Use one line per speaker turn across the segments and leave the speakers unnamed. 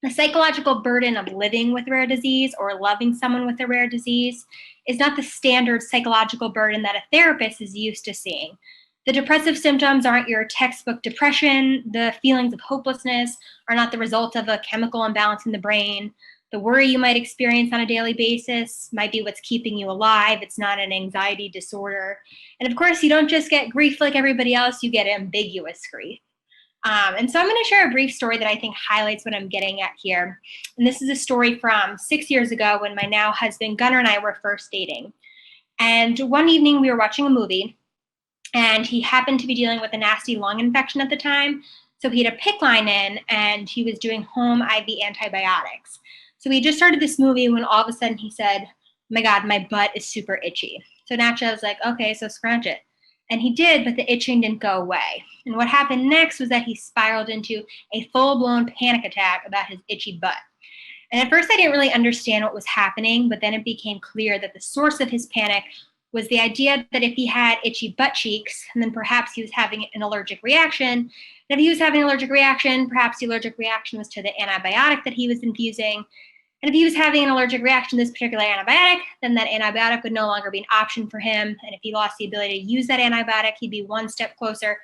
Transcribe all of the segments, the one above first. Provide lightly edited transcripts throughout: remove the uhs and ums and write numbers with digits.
The psychological burden of living with rare disease or loving someone with a rare disease is not the standard psychological burden that a therapist is used to seeing. The depressive symptoms aren't your textbook depression. The feelings of hopelessness are not the result of a chemical imbalance in the brain. The worry you might experience on a daily basis might be what's keeping you alive. It's not an anxiety disorder. And of course, you don't just get grief like everybody else, you get ambiguous grief. And so I'm going to share a brief story that I think highlights what I'm getting at here. And this is a story from 6 years ago when my now husband Gunnar and I were first dating. And one evening we were watching a movie, and he happened to be dealing with a nasty lung infection at the time. So he had a PICC line in, and he was doing home IV antibiotics. So we just started this movie when all of a sudden he said, "Oh my God, my butt is super itchy." So naturally I was like, okay, so scratch it. And he did, but the itching didn't go away. And what happened next was that he spiraled into a full-blown panic attack about his itchy butt. And at first I didn't really understand what was happening, but then it became clear that the source of his panic was the idea that if he had itchy butt cheeks, and then perhaps he was having an allergic reaction, and if he was having an allergic reaction, perhaps the allergic reaction was to the antibiotic that he was infusing. And if he was having an allergic reaction to this particular antibiotic, then that antibiotic would no longer be an option for him. And if he lost the ability to use that antibiotic, he'd be one step closer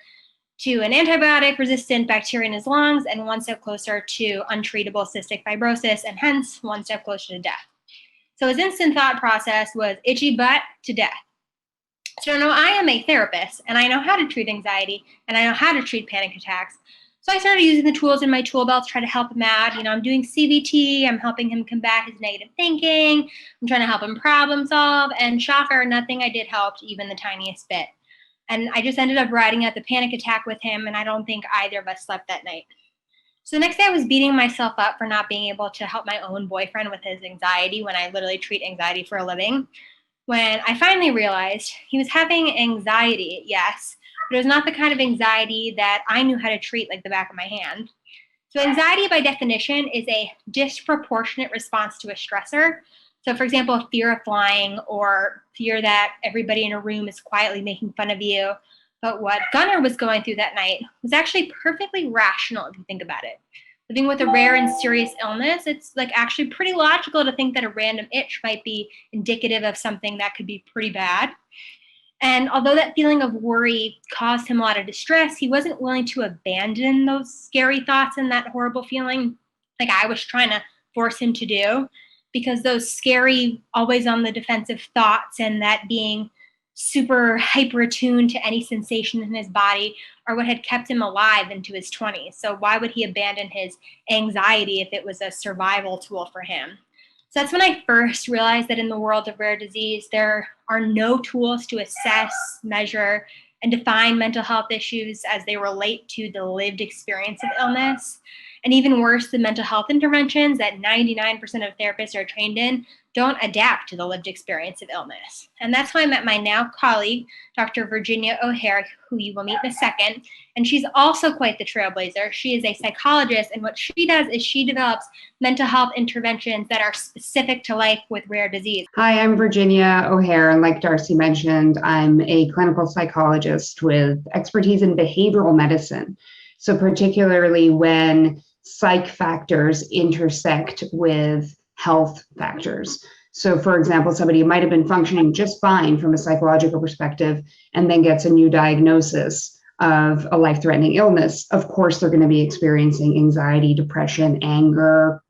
to an antibiotic-resistant bacteria in his lungs and one step closer to untreatable cystic fibrosis, and hence one step closer to death. So his instant thought process was itchy butt to death. So now I am a therapist, and I know how to treat anxiety, and I know how to treat panic attacks. So I started using the tools in my tool belt to try to help him out. I'm doing CBT, I'm helping him combat his negative thinking, I'm trying to help him problem solve, and shocker, nothing I did helped even the tiniest bit. And I just ended up riding out the panic attack with him, and I don't think either of us slept that night. So the next day I was beating myself up for not being able to help my own boyfriend with his anxiety when I literally treat anxiety for a living. When I finally realized he was having anxiety, yes, but it was not the kind of anxiety that I knew how to treat like the back of my hand. So anxiety by definition is a disproportionate response to a stressor. So for example, fear of flying or fear that everybody in a room is quietly making fun of you. But what Gunnar was going through that night was actually perfectly rational if you think about it. Living with a rare and serious illness, it's actually pretty logical to think that a random itch might be indicative of something that could be pretty bad. And although that feeling of worry caused him a lot of distress, he wasn't willing to abandon those scary thoughts and that horrible feeling like I was trying to force him to do, because those scary, always on the defensive thoughts and that being super hyper attuned to any sensation in his body are what had kept him alive into his 20s. So why would he abandon his anxiety if it was a survival tool for him? So that's when I first realized that in the world of rare disease, there are no tools to assess, measure, and define mental health issues as they relate to the lived experience of illness. And even worse, the mental health interventions that 99% of therapists are trained in don't adapt to the lived experience of illness. And that's why I met my now colleague, Dr. Virginia O'Hare, who you will meet in a second. And she's also quite the trailblazer. She is a psychologist, and what she does is she develops mental health interventions that are specific to life with rare disease.
Hi, I'm Virginia O'Hare, and like Darcy mentioned, I'm a clinical psychologist with expertise in behavioral medicine. So particularly when psych factors intersect with health factors. So for example, somebody might have been functioning just fine from a psychological perspective and then gets a new diagnosis of a life-threatening illness. Of course, they're going to be experiencing anxiety, depression, anger,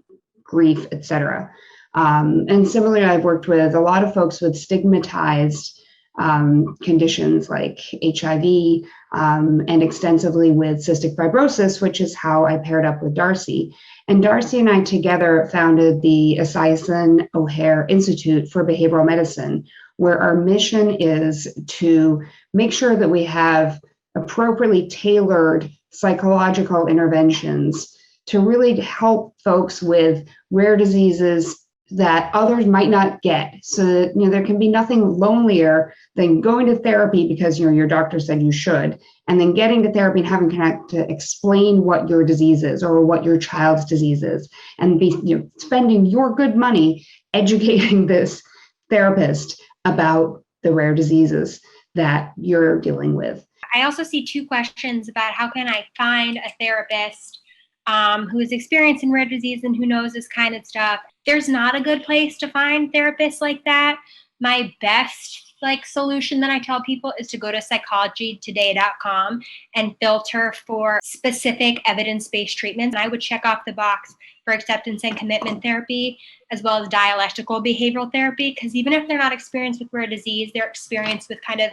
grief, etc. And similarly, I've worked with a lot of folks with stigmatized conditions like HIV, and extensively with cystic fibrosis, which is how I paired up with Darcy. And Darcy and I together founded the Alexion O'Hare Institute for Behavioral Medicine, where our mission is to make sure that we have appropriately tailored psychological interventions to really help folks with rare diseases that others might not get. So that, there can be nothing lonelier than going to therapy because your doctor said you should, and then getting to therapy and having to explain what your disease is or what your child's disease is, and be spending your good money educating this therapist about the rare diseases that you're dealing with.
I also see two questions about how can I find a therapist who is experienced in rare disease and who knows this kind of stuff. There's not a good place to find therapists like that. My best solution that I tell people is to go to psychologytoday.com and filter for specific evidence-based treatments. And I would check off the box for acceptance and commitment therapy, as well as dialectical behavioral therapy, because even if they're not experienced with rare disease, they're experienced with kind of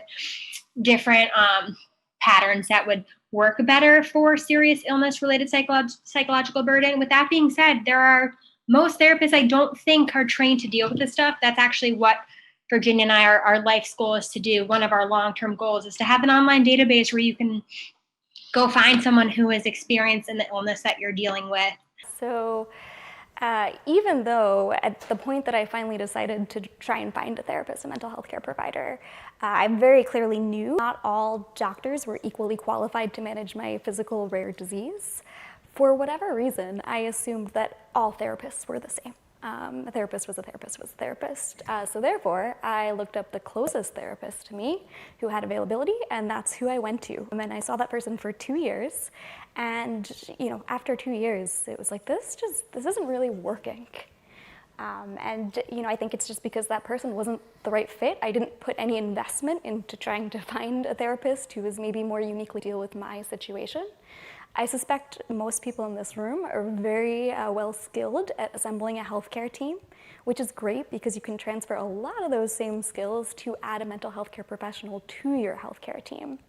different patterns that would work better for serious illness-related psychological burden. With that being said, most therapists I don't think are trained to deal with this stuff. That's actually what Virginia and I, our life's goal is to do. One of our long-term goals is to have an online database where you can go find someone who is experienced in the illness that you're dealing with.
So even though at the point that I finally decided to try and find a therapist, a mental health care provider, I very clearly knew not all doctors were equally qualified to manage my physical rare disease. For whatever reason, I assumed that all therapists were the same. A therapist was a therapist was a therapist. So therefore, I looked up the closest therapist to me who had availability, and that's who I went to. And then I saw that person for 2 years, and after 2 years, it was like, this isn't really working. And I think it's just because that person wasn't the right fit. I didn't put any investment into trying to find a therapist who was maybe more uniquely deal with my situation. I suspect most people in this room are very well skilled at assembling a healthcare team, which is great because you can transfer a lot of those same skills to add a mental health care professional to your healthcare team.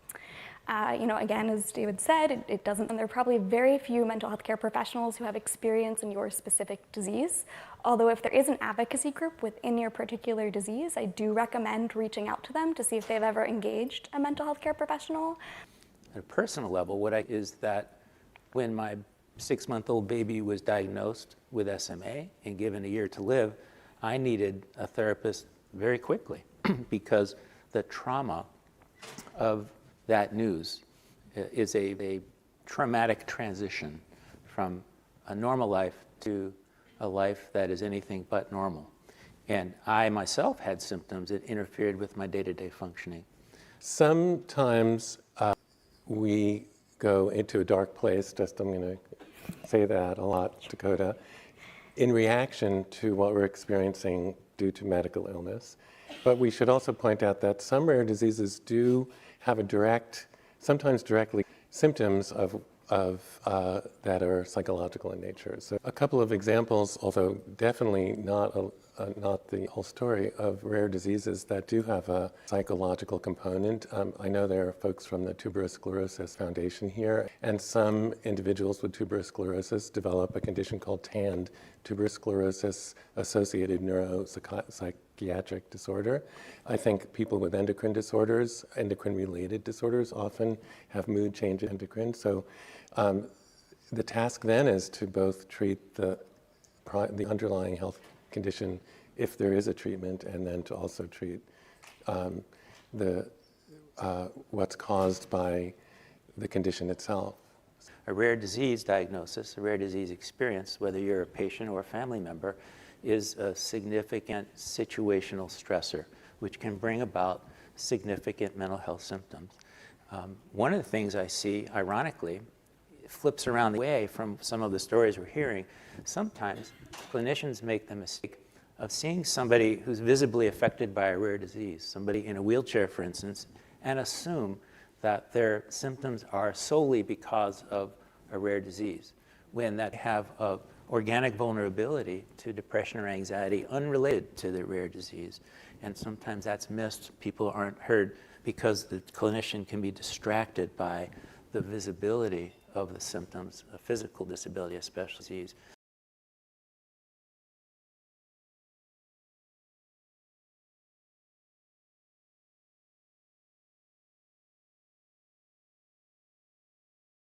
Again, as David said, it doesn't, and there are probably very few mental health care professionals who have experience in your specific disease. Although if there is an advocacy group within your particular disease, I do recommend reaching out to them to see if they've ever engaged a mental health care professional.
At a personal level, is that when my 6-month-old baby was diagnosed with SMA and given a year to live, I needed a therapist very quickly because the trauma of that news is a traumatic transition from a normal life to a life that is anything but normal. And I myself had symptoms that interfered with my day-to-day functioning.
Sometimes we go into a dark place, I'm going to say that a lot, Dakota, in reaction to what we're experiencing due to medical illness. But we should also point out that some rare diseases do have sometimes directly symptoms that are psychological in nature. So a couple of examples, although definitely not the whole story, of rare diseases that do have a psychological component. I know there are folks from the Tuberous Sclerosis Foundation here, and some individuals with tuberous sclerosis develop a condition called TAND, tuberous sclerosis associated neuropsychiatric disorder. I think people with endocrine disorders, endocrine-related disorders, often have mood change endocrine. So the task then is to both treat the underlying health condition if there is a treatment, and then to also treat what's caused by the condition itself.
A rare disease diagnosis, a rare disease experience, whether you're a patient or a family member, is a significant situational stressor, which can bring about significant mental health symptoms. One of the things I see, ironically, flips around the way from some of the stories we're hearing. Sometimes clinicians make the mistake of seeing somebody who's visibly affected by a rare disease, somebody in a wheelchair, for instance, and assume that their symptoms are solely because of a rare disease, when that have an organic vulnerability to depression or anxiety unrelated to the rare disease. And sometimes that's missed. People aren't heard because the clinician can be distracted by the visibility of the symptoms, a physical disability, especially disease.